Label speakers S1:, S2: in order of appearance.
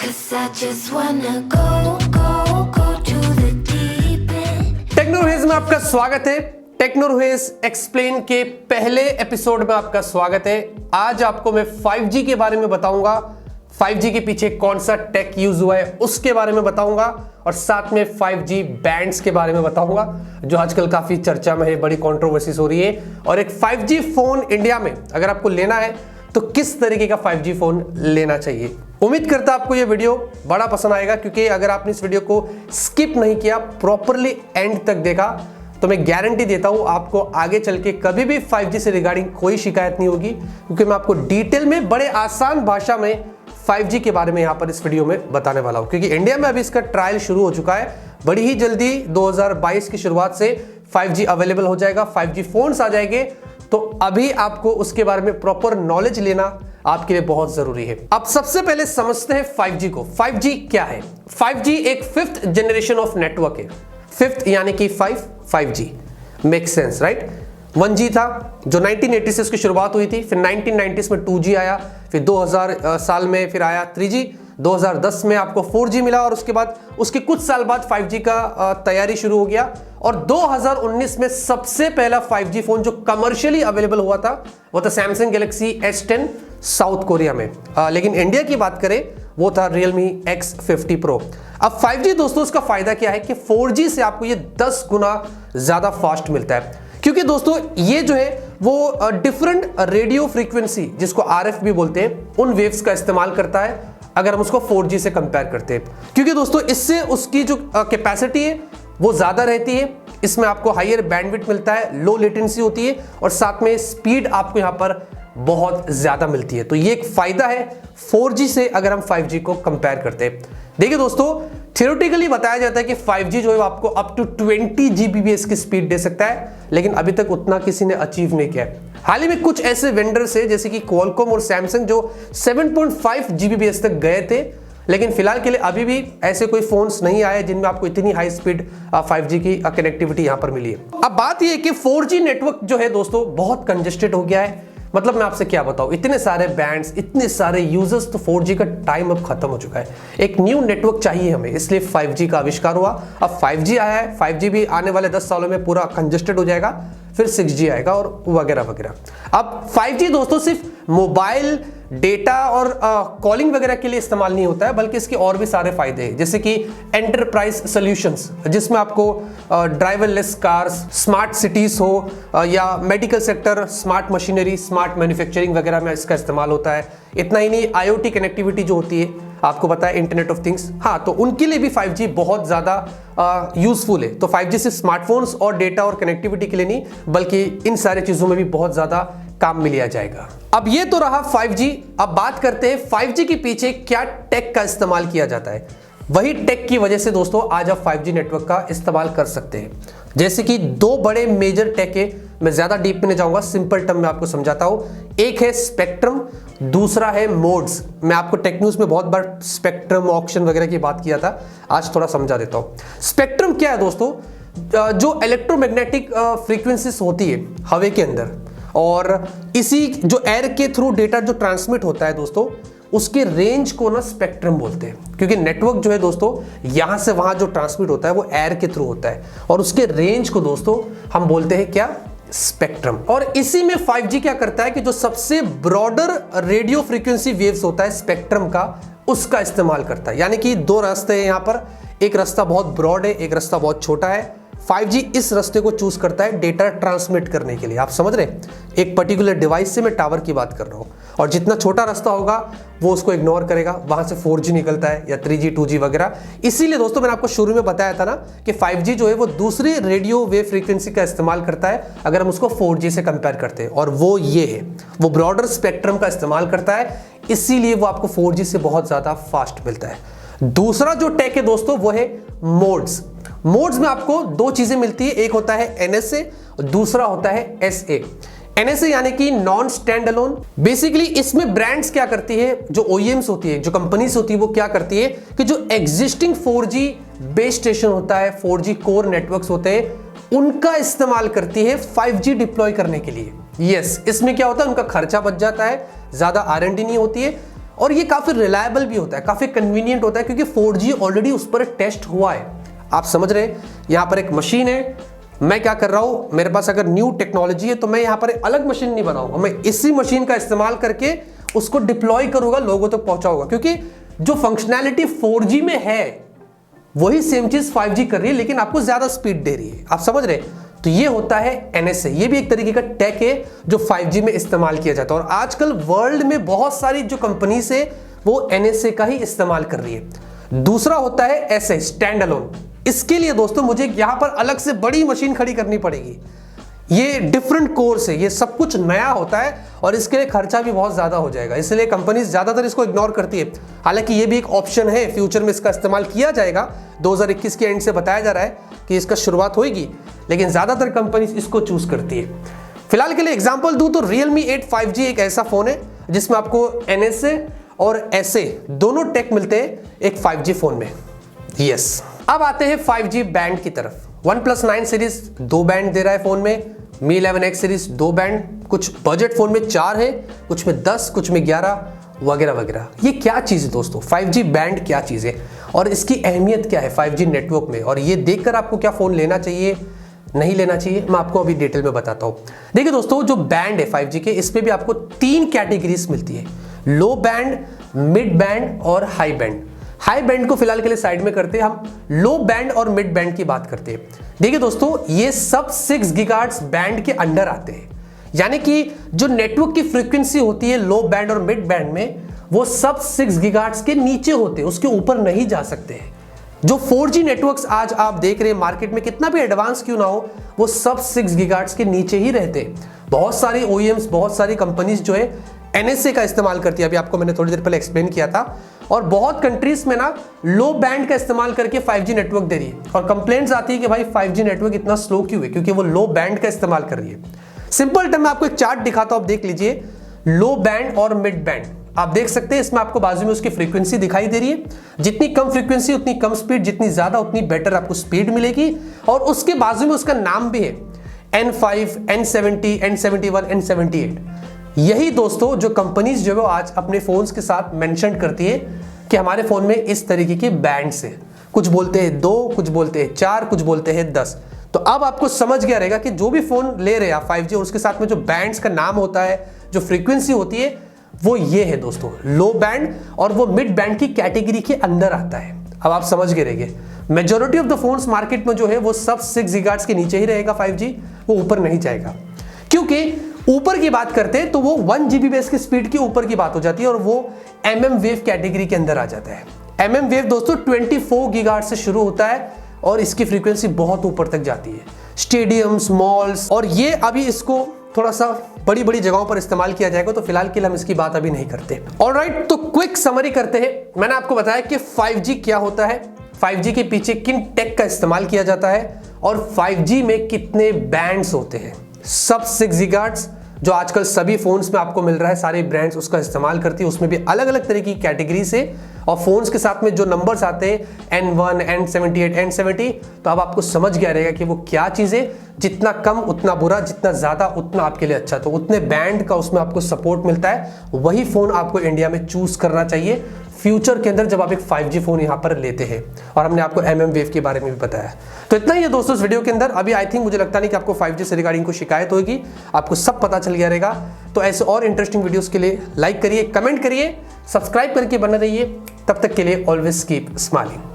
S1: 'Cause I just wanna go to the deep end.
S2: टेक्नोरवेज में आपका स्वागत है। टेक्नोरवेज एक्सप्लेन के पहले एपिसोड में आपका स्वागत है। आज आपको मैं 5G के बारे में बताऊंगा, 5G के पीछे कौन सा टेक यूज हुआ है उसके बारे में बताऊंगा, और साथ में 5G बैंड्स के बारे में बताऊंगा जो आजकल काफी चर्चा में है, बड़ी कंट्रोवर्सीज हो रही है। और एक 5G फोन इंडिया में अगर आपको लेना है तो किस तरीके का 5G फोन लेना चाहिए। उम्मीद करता आपको ये वीडियो बड़ा पसंद आएगा, क्योंकि अगर आपने इस वीडियो को स्किप नहीं किया, प्रॉपरली एंड तक देखा, तो मैं गारंटी देता हूं आपको आगे चल के कभी भी 5G से रिगार्डिंग कोई शिकायत नहीं होगी, क्योंकि मैं आपको डिटेल में बड़े आसान भाषा में 5G के बारे में यहां पर इस वीडियो में बताने वाला हूं। क्योंकि इंडिया में अभी इसका ट्रायल शुरू हो चुका है, बड़ी ही जल्दी 2022 की शुरुआत से 5G अवेलेबल हो जाएगा, 5G फोन्स आ जाएंगे। तो अभी आपको उसके बारे में प्रॉपर नॉलेज लेना आपके लिए बहुत जरूरी है। अब सबसे पहले समझते हैं 5G को। 5G क्या है? 5G एक 5th जनरेशन ऑफ नेटवर्क है। 5th यानी कि 5G make sense, right? 1G था जो 1980 से उसकी शुरुआत हुई थी, फिर 1990s में 2G आया, फिर 2000 साल में फिर आया 3G, 2010 में आपको 4G मिला, और उसके बाद उसके कुछ साल बाद 5G का तैयारी शुरू हो गया। और 2019 में सबसे पहला 5G फोन जो कमर्शियली अवेलेबल हुआ था वो था Samsung Galaxy S10 south Korea में। लेकिन इंडिया की बात करें वो था Realme X50 Pro। अब 5G दोस्तों इसका फायदा क्या है कि 4G से आपको ये 10 गुना ज्यादा फास्ट मिलता है, क्योंकि दोस्तों ये जो है वो डिफरेंट रेडियो फ्रीक्वेंसी, जिसको RF भी बोलते हैं, उन वेव्स का इस्तेमाल करता है अगर हम उसको 4G से कंपेयर करते हैं। क्योंकि दोस्तों इससे उसकी जो कैपेसिटी है वो ज्यादा रहती है, इसमें आपको हायर बैंडविड्थ मिलता है, लो लेटेंसी होती है, और साथ में स्पीड आपको यहां पर बहुत ज्यादा मिलती है। तो ये एक फायदा है 4G से अगर हम 5G को कंपेयर करते हैं। देखिए दोस्तों, थियोरेटिकली बताया जाता है कि 5G जो है आपको अप टू 20 Gbps की स्पीड दे सकता है, लेकिन अभी तक उतना किसी ने अचीव नहीं किया है। हाल ही में कुछ ऐसे वेंडर्स है जैसे कि क्वालकॉम और सैमसंग जो 7.5 Gbps तक गए थे, लेकिन फिलहाल के लिए अभी भी ऐसे कोई फोन्स नहीं आए जिनमें आपको इतनी हाई स्पीड 5G की कनेक्टिविटी यहां पर मिली है। अब बात यह है कि 4G नेटवर्क जो है दोस्तों बहुत कंजेस्टेड हो गया है। मतलब मैं आपसे क्या बताऊं, इतने सारे बैंड्स, इतने सारे यूजर्स, तो 4G का टाइम अब खत्म हो चुका है। एक न्यू नेटवर्क चाहिए हमें, इसलिए 5G का आविष्कार हुआ। अब 5G आया है, 5G भी आने वाले 10 सालों में पूरा कंजेस्टेड हो जाएगा, फिर 6G आएगा और वगैरह वगैरह। अब 5G दोस्तों सिर्फ मोबाइल डेटा और कॉलिंग वगैरह के लिए इस्तेमाल नहीं होता है, बल्कि इसके और भी सारे फायदे हैं, जैसे कि एंटरप्राइज सॉल्यूशंस, जिसमें आपको ड्राइवरलेस कार्स, स्मार्ट सिटीज हो, या medical sector, smart machinery, smart manufacturing वगैरह में इसका इस्तेमाल होता है। इतना ही नहीं, IoT कनेक्टिविटी जो होती है, आपको पता है इंटरनेट ऑफ थिंग्स, हाँ, तो उनके लिए भी 5G बहुत ज्यादा यूजफुल है। तो 5G सिर्फ स्मार्टफोन्स और डेटा और कनेक्टिविटी के लिए नहीं, बल्कि इन सारे चीजों में भी बहुत ज्यादा काम में लिया जाएगा। अब ये तो रहा 5G। अब बात करते हैं 5G के पीछे क्या टेक का इस्तेमाल किया जाता है। वही टेक की वजह से दोस्तों आज आप 5G नेटवर्क का इस्तेमाल कर सकते हैं। जैसे कि दो बड़े मेजर टेक है, मैं ज्यादा डीप में नहीं जाऊंगा, सिंपल टर्म में आपको समझाता हूं। एक है स्पेक्ट्रम, दूसरा है मोड्स। मैं आपको टेक न्यूज में बहुत बार स्पेक्ट्रम ऑक्शन वगैरह की बात किया था, आज थोड़ा समझा देता हूं। स्पेक्ट्रम क्या है दोस्तों? जो इलेक्ट्रोमैग्नेटिक फ्रीक्वेंसीज होती है हवा के अंदर, और इसी जो एयर के थ्रू डेटा जो ट्रांसमिट होता है दोस्तों, उसके रेंज को ना स्पेक्ट्रम बोलते हैं। क्योंकि नेटवर्क जो है दोस्तों यहां से वहां जो ट्रांसमिट होता है वो एयर के थ्रू होता है, और उसके रेंज को दोस्तों हम बोलते हैं क्या? स्पेक्ट्रम। और इसी में 5G क्या करता है कि जो सबसे ब्रॉडर रेडियो फ्रीक्वेंसी वेव्स होता है स्पेक्ट्रम का, उसका इस्तेमाल करता है। यानी कि दो रास्ते हैं यहां पर, एक रास्ता बहुत ब्रॉड है, एक रास्ता बहुत छोटा है। 5G इस रास्ते को चूज करता है डेटा ट्रांसमिट करने के लिए। आप समझ रहे हैं, एक पर्टिकुलर डिवाइस से मैं टावर की बात कर रहा हूं, और जितना छोटा रास्ता होगा वो उसको इग्नोर करेगा, वहां से 4G निकलता है या 3G 2G वगैरह। इसीलिए दोस्तों मैंने आपको शुरू में बताया था ना कि 5G जो है वो दूसरी रेडियो वेव फ्रीक्वेंसी का इस्तेमाल करता है अगर हम उसको 4G से कंपेयर करते हैं, और वो ये है, वो ब्रॉडर स्पेक्ट्रम का इस्तेमाल करता है, इसीलिए वो आपको 4G से बहुत ज्यादा फास्ट मिलता है। दूसरा जो टेक है दोस्तों वो है मोड्स। मोड्स में आपको दो चीजें मिलती है, एक होता है NSA, दूसरा होता है SA। NSA यानी कि नॉन स्टैंड अलोन। बेसिकली इसमें ब्रांड्स क्या करती है, जो OEMs होती है, जो कंपनीज होती है, वो क्या करती है कि जो एग्जिस्टिंग 4G बेस स्टेशन होता है, 4G कोर नेटवर्क्स होते हैं, उनका इस्तेमाल करती है 5G डिप्लॉय करने के लिए। यस, इसमें क्या होता है, उनका खर्चा बच जाता है, ज्यादा R&D नहीं होती है, और ये काफी रिलायबल भी होता है, काफी कन्वीनियंट होता है, क्योंकि 4G ऑलरेडी उस पर टेस्ट हुआ है। आप समझ रहे हैं, यहां पर एक मशीन है, मैं क्या कर रहा हूं, मेरे पास अगर न्यू टेक्नोलॉजी है तो मैं यहां पर एक अलग मशीन नहीं बनाऊंगा, मैं इसी मशीन का इस्तेमाल करके उसको डिप्लॉय करूंगा, लोगों तक पहुंचाऊंगा, क्योंकि जो फंक्शनैलिटी 4G में है वही सेम चीज 5G कर रही है, लेकिन आपको ज्यादा स्पीड दे रही है। आप समझ रहे हैं? तो ये होता है NSA, ये भी एक तरीके का टेक है जो 5G में इस्तेमाल किया जाता है। और आजकल वर्ल्ड में बहुत सारी जो कंपनीज है वो NSA का ही इस्तेमाल कर रही है। दूसरा होता है SA, स्टैंड अलोन। इसके लिए दोस्तों मुझे यहां पर अलग से बड़ी मशीन खड़ी करनी पड़ेगी, ये डिफरेंट कोर्स है, ये सब कुछ नया होता है और इसके लिए खर्चा भी बहुत ज्यादा हो जाएगा, इसलिए कंपनीज ज्यादातर इसको इग्नोर करती है। हालांकि ये भी एक ऑप्शन है, फ्यूचर में इसका इस्तेमाल किया जाएगा, 2021 के एंड से बताया जा रहा है कि इसका शुरुआत होगी, लेकिन ज्यादातर कंपनीज इसको चूज करती है। फिलहाल के लिए एग्जाम्पल दूं तो Realme 8 5G एक ऐसा फोन है जिसमें आपको NSA और SA दोनों टेक मिलते हैं एक 5G फोन में। यस, अब आते हैं 5G बैंड की तरफ। OnePlus 9 सीरीज 2 बैंड दे रहा है फोन में, Mi 11X सीरीज 2 बैंड, कुछ बजट फोन में 4 है, कुछ में 10, कुछ में 11 वगैरह वगैरह। ये क्या चीज है दोस्तों, 5G बैंड क्या चीज है और इसकी अहमियत क्या है 5G नेटवर्क में, और ये देखकर आपको क्या फोन लेना चाहिए नहीं लेना चाहिए मैं आपको अभी डिटेल में बताता हूं। देखिए दोस्तों, जो बैंड है 5G के, इसमें भी आपको 3 कैटेगरीज मिलती है, लो बैंड, मिड बैंड और हाई बैंड। हाई बैंड को फिलहाल के लिए साइड में करते हैं, हम लो बैंड और मिड बैंड की बात करते हैं। देखिए दोस्तों, ये सब 6 गीगाहर्ट्ज बैंड के अंडर आते हैं, यानी कि जो नेटवर्क की फ्रीक्वेंसी होती है लो बैंड और मिड बैंड में, वो सब 6 गीगाहर्ट्ज के नीचे होते हैं, उसके ऊपर नहीं जा सकते हैं। जो 4G नेटवर्क्स आज आप देख रहे हैं मार्केट में, कितना भी एडवांस क्यों ना हो, वो सब 6 गीगाहर्ट्ज के नीचे ही रहते हैं। बहुत सारी OEMs, बहुत सारी कंपनीज जो है NSA का इस्तेमाल करती है, अभी आपको मैंने थोड़ी देर पहले एक्सप्लेन किया था, और बहुत कंट्रीज में ना लो बैंड का इस्तेमाल करके 5G नेटवर्क दे रही है, और कंप्लेंट्स आती है कि भाई 5G नेटवर्क इतना स्लो क्यों है, क्योंकि वो लो बैंड का इस्तेमाल कर रही है। सिंपल टर्म में आपको एक चार्ट दिखाता हूं, आप देख लीजिए, लो बैंड और मिड बैंड आप देख सकते हैं, इसमें आपको बाजू में उसकी फ्रीक्वेंसी दिखाई दे रही है, जितनी कम फ्रीक्वेंसी उतनी कम स्पीड, जितनी ज्यादा उतनी बेटर आपको स्पीड मिलेगी, और उसके बाजू में उसका नाम भी है N5, N70, N71, N78। यही दोस्तों जो कंपनीज जो है आज अपने फोन्स के साथ मेंशन करती है कि हमारे फोन में इस तरीके के बैंड्स हैं, कुछ बोलते हैं 2, कुछ बोलते हैं 4, कुछ बोलते हैं 10। तो अब आपको समझ गया रहेगा कि जो भी फोन ले रहे हैं आप 5G और उसके साथ में जो बैंड्स का नाम होता है, जो फ्रीक्वेंसी होती है, वो ये है दोस्तों, लो बैंड, और वो मिड बैंड की कैटेगरी के अंदर आता है। अब आप समझ गए रहेंगे, majority of the phones market में जो है वो सब 6 गीगाहर्ट्ज के नीचे ही रहेगा 5G, वो ऊपर नहीं जाएगा। क्योंकि ऊपर की बात करते हैं तो वो 1 GB बेस की स्पीड के ऊपर की बात हो जाती है, और वो MM वेव कैटेगरी के अंदर आ जाता है। MM वेव दोस्तों 24 गीगाहर्ट्ज से शुरू होता है और इसकी फ्रीक्वेंसी बहुत ऊपर तक जाती है, स्टेडियम्स, मॉल्स, और ये अभी इसको थोड़ा सा बड़ी बड़ी जगहों पर इस्तेमाल किया जाएगा, तो फिलहाल के लिए हम इसकी बात अभी नहीं करते। ऑलराइट, तो क्विक समरी करते हैं। मैंने आपको बताया कि 5G क्या होता है, 5G के पीछे किन टेक का इस्तेमाल किया जाता है, और 5G में कितने बैंड्स होते हैं। सब 6 गीगाहर्ट्ज जो आजकल सभी फोन्स में आपको मिल रहा है, सारे ब्रांड्स उसका इस्तेमाल करती है, उसमें भी अलग अलग तरह की कैटेगरी से, और फोन्स के साथ में जो नंबर्स आते हैं N1, N78, N70, तो अब आपको समझ गया रहेगा कि वो क्या चीज़ें, जितना कम उतना बुरा, जितना ज़्यादा उतना आपके लिए अच्छा। तो उतने बैंड का उसमें आपको सपोर्ट मिलता है, वही फ़ोन आपको इंडिया में चूज़ करना चाहिए फ्यूचर के अंदर जब आप एक 5G फोन यहाँ पर लेते हैं। और हमने आपको MM वेव के बारे में भी बताया। तो इतना ही है दोस्तों इस वीडियो के अंदर। अभी आई थिंक मुझे लगता नहीं कि आपको 5G से रिगार्डिंग कोई शिकायत होगी, आपको सब पता चल गया रहेगा। तो ऐसे और इंटरेस्टिंग वीडियोस के लिए लाइक करिए, कमेंट करिए, सब्सक्राइब करके बने रहिए। तब तक के लिए ऑलवेज कीप स्माइलिंग।